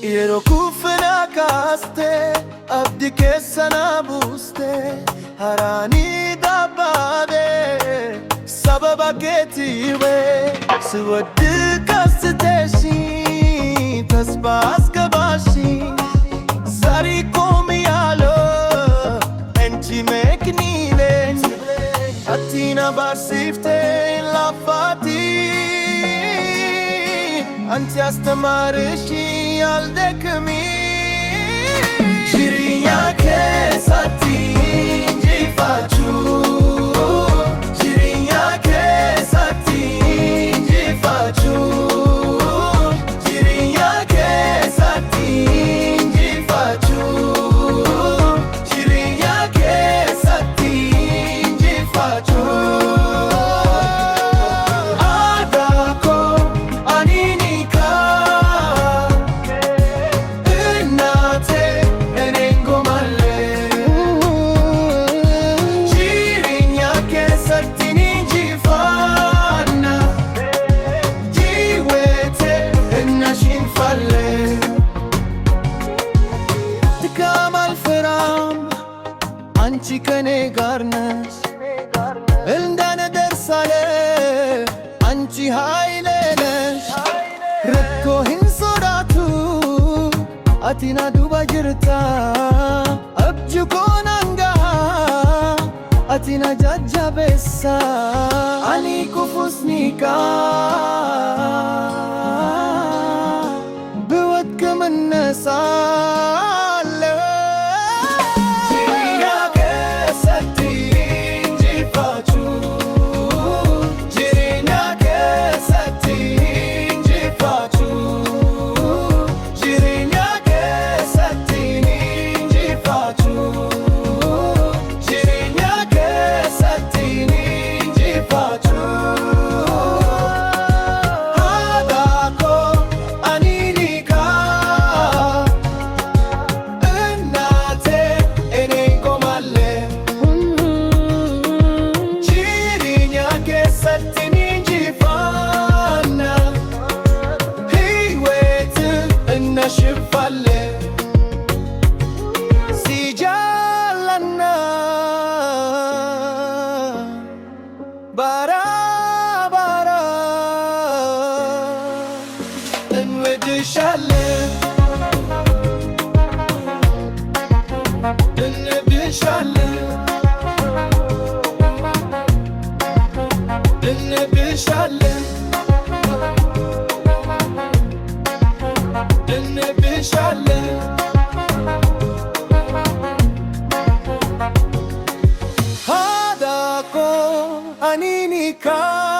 Yeroo kufna kaaste abdii keessa na buuste haraani dabbaade sababa keetiiwe si waddi kaastiteeshi tasba asgabashi zari komi yaalo enchi meekniile atina barsifte lafati anti astamarshi aldekmi jirinya keessatti injifachu jirinya keessatti injifachu jirinya keessatti injifachu jirinya keessatti injifachu አንቺ ከኔ ጋር ነሽ እንዳነ ደርሳለ አንቺ ኃይሌ ነሽ ረኮ ሂንሶዳቱ አቲና ዱባ ጅርታ አብጁ ኮናንጋ አቲና ጃጃቤሳ አኒ ኩፉስኒካ ብወድቅ መነሳ bara bara እንወድሻለን እንብሻለን እንብሻለን እንብሻለን Aninika